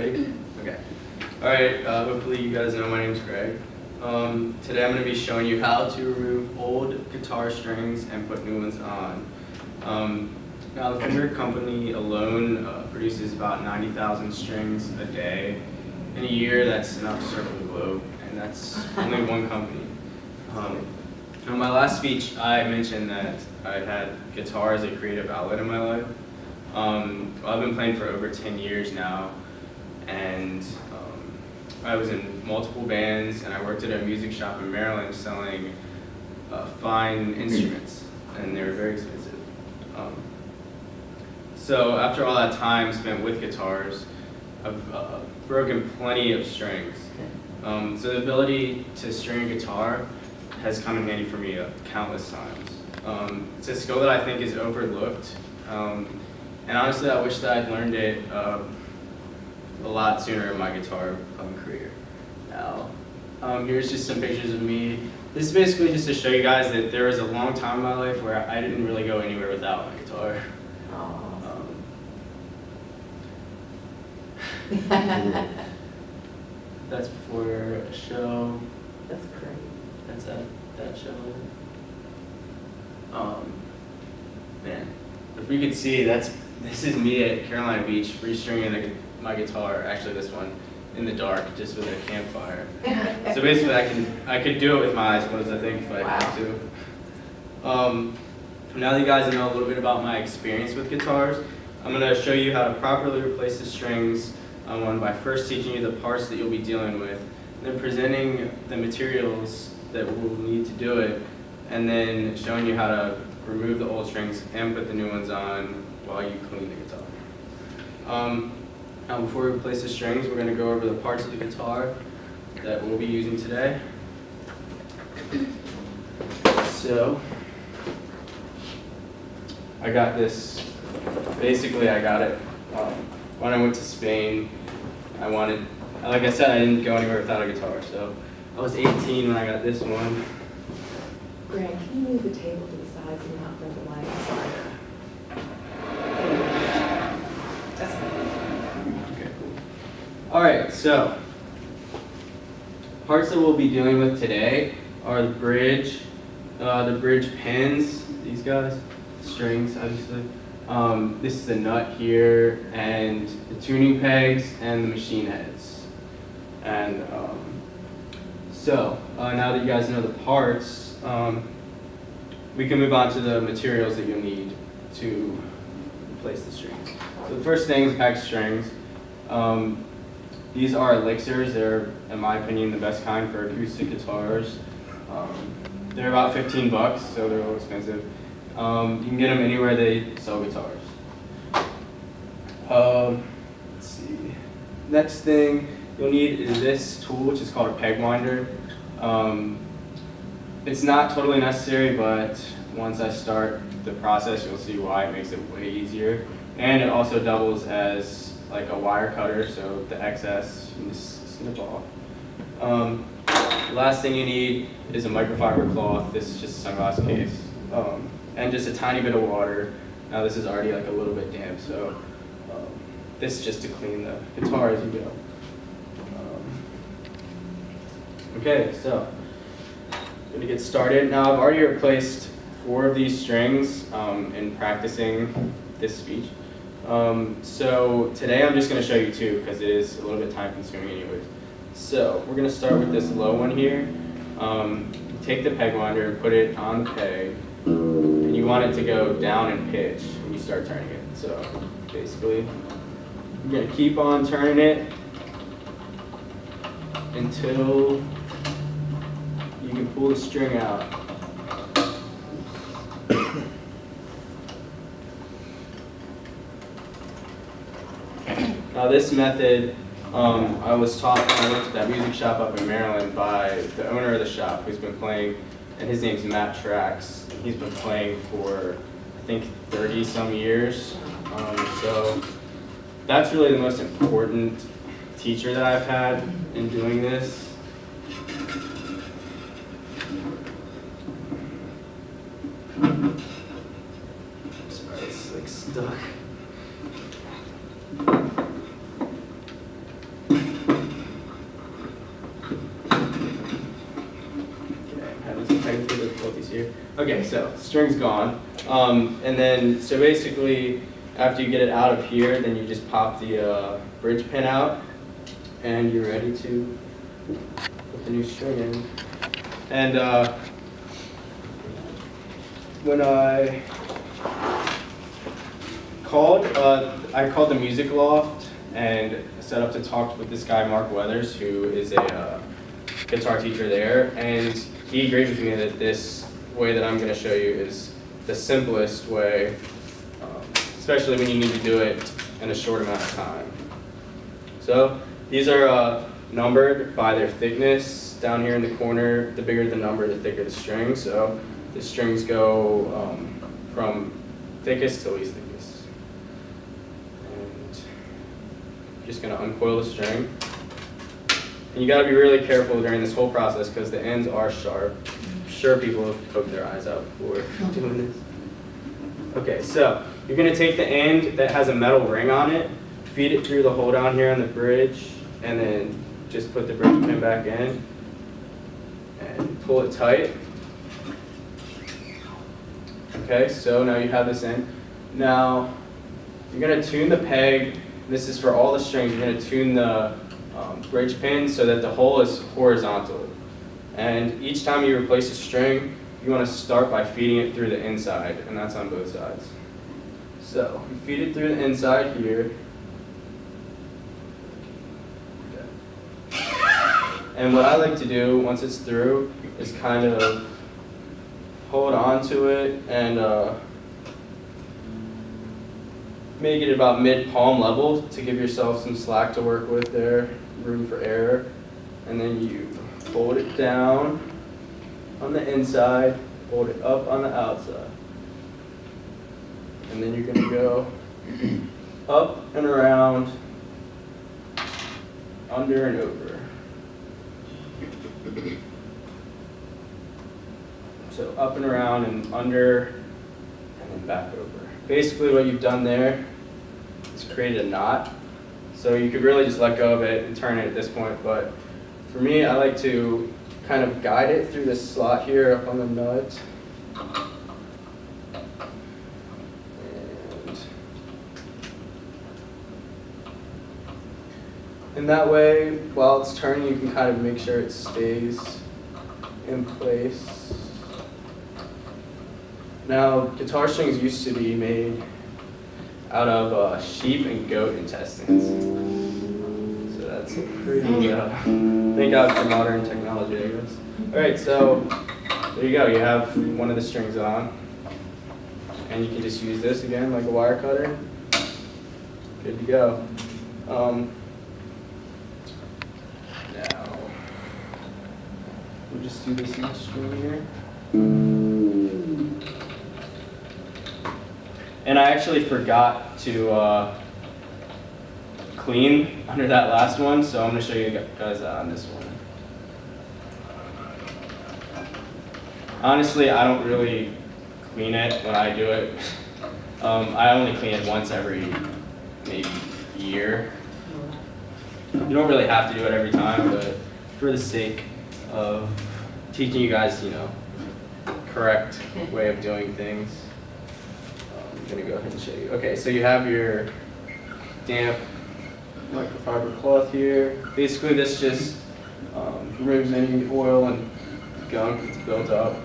Ready? Okay. Alright, hopefully you guys know my name's Greg. Today I'm going to be showing you how to remove old guitar strings and put new ones on. Now the Fender company alone produces about 90,000 strings a day. In a year, that's enough to circle the globe, and that's only one company. In my last speech, I mentioned that I had guitar as a creative outlet in my life. I've been playing for over 10 years now, and I was in multiple bands, and I worked at a music shop in Maryland selling fine instruments, and they were very expensive. So after all that time spent with guitars, I've broken plenty of strings. So the ability to string a guitar has come in handy for me countless times. It's a skill that I think is overlooked, and honestly I wish that I'd learned it a lot sooner in my guitar playing career. Now, here's just some pictures of me. This is basically just to show you guys that there was a long time in my life where I didn't really go anywhere without my guitar. That's before a show. That's great. That's at that show. Man, if we could see, this is me at Carolina Beach restringing my guitar. Actually, this one in the dark, just with a campfire. So basically, I could do it with my eyes closed, I think, if I had to. Now that you guys know a little bit about my experience with guitars, I'm going to show you how to properly replace the strings by first teaching you the parts that you'll be dealing with, then presenting the materials that we'll need to do it, and then showing you how to remove the old strings and put the new ones on while you clean the guitar. Now before we replace the strings, we're going to go over the parts of the guitar that we'll be using today. So, I got this, basically I got it when I went to Spain. Like I said, I didn't go anywhere without a guitar, so I was 18 when I got this one. Greg, can you move the table to the sides and not front the light? Sorry. That's Okay, cool. Alright, so parts that we'll be dealing with today are the bridge pins, these guys, strings obviously. This is the nut here, and the tuning pegs, and the machine heads. And now that you guys know the parts, we can move on to the materials that you'll need to replace the strings. So the first thing is pack strings. These are elixirs. They're, in my opinion, the best kind for acoustic guitars. They're about 15 bucks, so they're a little expensive. You can get them anywhere they sell guitars. Let's see. Next thing you'll need is this tool, which is called a peg winder. It's not totally necessary, but once I start the process, you'll see why it makes it way easier. And it also doubles as like a wire cutter, so the excess you can just snip off. The last thing you need is a microfiber cloth. This is just a sunglass case. And just a tiny bit of water. Now this is already like a little bit damp, so this is just to clean the guitar as you go. Okay, so I'm going to get started. Now I've already replaced 4 of these strings in practicing this speech. So today I'm just going to show you 2 because it is a little bit time consuming anyways. So we're going to start with this low one here. Take the peg winder and put it on the peg. And you want it to go down in pitch when you start turning it. So basically, you're going to keep on turning it until you can pull the string out. Now this method, I was taught when I went to that music shop up in Maryland by the owner of the shop who's been playing, and his name's Matt Trax. He's been playing for, I think, 30 some years. So that's really the most important teacher that I've had in doing this. Sorry, it's like stuck. Okay, so string's gone. And then, so basically, after you get it out of here, then you just pop the bridge pin out, and you're ready to put the new string in. And when I called the Music Loft and set up to talk with this guy, Mark Weathers, who is a guitar teacher there, and he agreed with me that this way that I'm going to show you is the simplest way, especially when you need to do it in a short amount of time. So these are numbered by their thickness. Down here in the corner, the bigger the number, the thicker the string. So the strings go from thickest to least thickest. And I'm just going to uncoil the string. And you got to be really careful during this whole process because the ends are sharp. I'm sure people have poked their eyes out before doing this. Okay, so you're going to take the end that has a metal ring on it, feed it through the hole down here on the bridge, and then just put the bridge pin back in and pull it tight. Okay, so now you have this in. Now you're going to tune the peg. This is for all the strings. You're going to tune the bridge pin so that the hole is horizontal. And each time you replace a string, you want to start by feeding it through the inside, and that's on both sides. So you feed it through the inside here. And what I like to do once it's through is kind of hold on to it and make it about mid-palm level to give yourself some slack to work with there, room for error. And then you fold it down on the inside, fold it up on the outside. And then you're going to go up and around, under and over. So up and around and under and then back over. Basically what you've done there is created a knot. So you could really just let go of it and turn it at this point, but for me I like to kind of guide it through this slot here up on the nut. And that way, while it's turning, you can kind of make sure it stays in place. Now, guitar strings used to be made out of sheep and goat intestines. So that's pretty, thank God for modern technology, I guess. All right, so there you go. You have one of the strings on. And you can just use this again like a wire cutter. Good to go. Now, we'll just do this next string here. And I actually forgot to clean under that last one, so I'm going to show you guys on this one. Honestly, I don't really clean it when I do it. I only clean it once every maybe year. You don't really have to do it every time, but for the sake of teaching you guys, correct way of doing things, I'm gonna go ahead and show you. Okay, so you have your damp microfiber cloth here. Basically, this just removes any oil and gunk that's built up.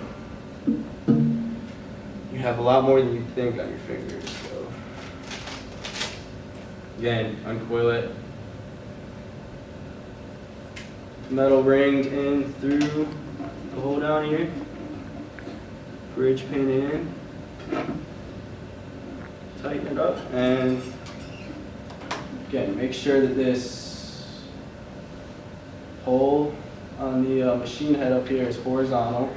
You have a lot more than you think on your fingers. So again, uncoil it. Metal ringed in through the hole down here. Bridge pin in. Tighten it up, and again, make sure that this hole on the machine head up here is horizontal.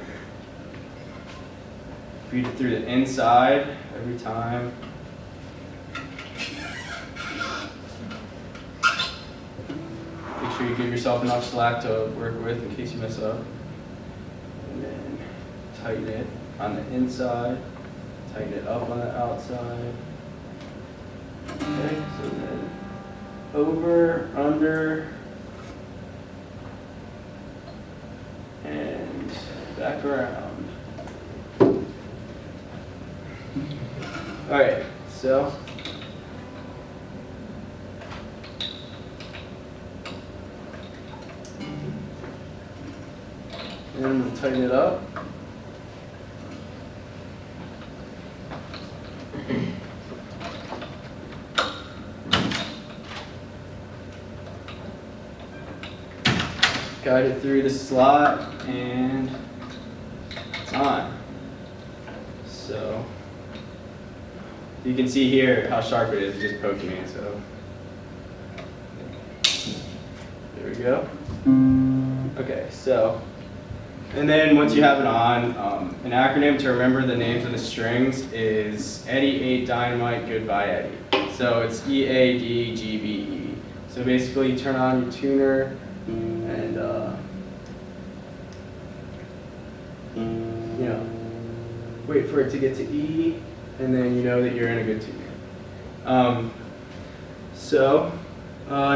Feed it through the inside every time. Make sure you give yourself enough slack to work with in case you mess up. And then tighten it on the inside, tighten it up on the outside. Okay, so then over, under, and back around. All right, so. And I'm going to tighten it up. Guide it through the slot and it's on. So you can see here how sharp it is, it's just poking me, so there we go. Okay, so, and then once you have it on, an acronym to remember the names of the strings is Eddie ate dynamite, goodbye Eddie. So it's EADGBE. So basically you turn on your tuner and you know, wait for it to get to E, and then you know that you're in a good tuner.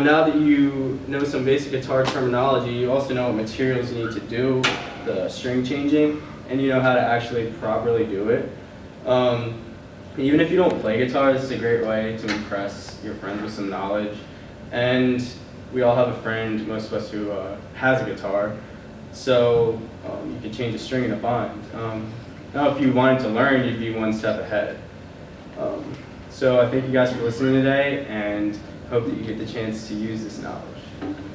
Now that you know some basic guitar terminology, you also know what materials you need to do the string changing, and you know how to actually properly do it. Even if you don't play guitar, this is a great way to impress your friends with some knowledge. And we all have a friend, most of us, who has a guitar, so you can change a string in a bind. Now, if you wanted to learn, you'd be one step ahead. So I thank you guys for listening today, and hope that you get the chance to use this knowledge.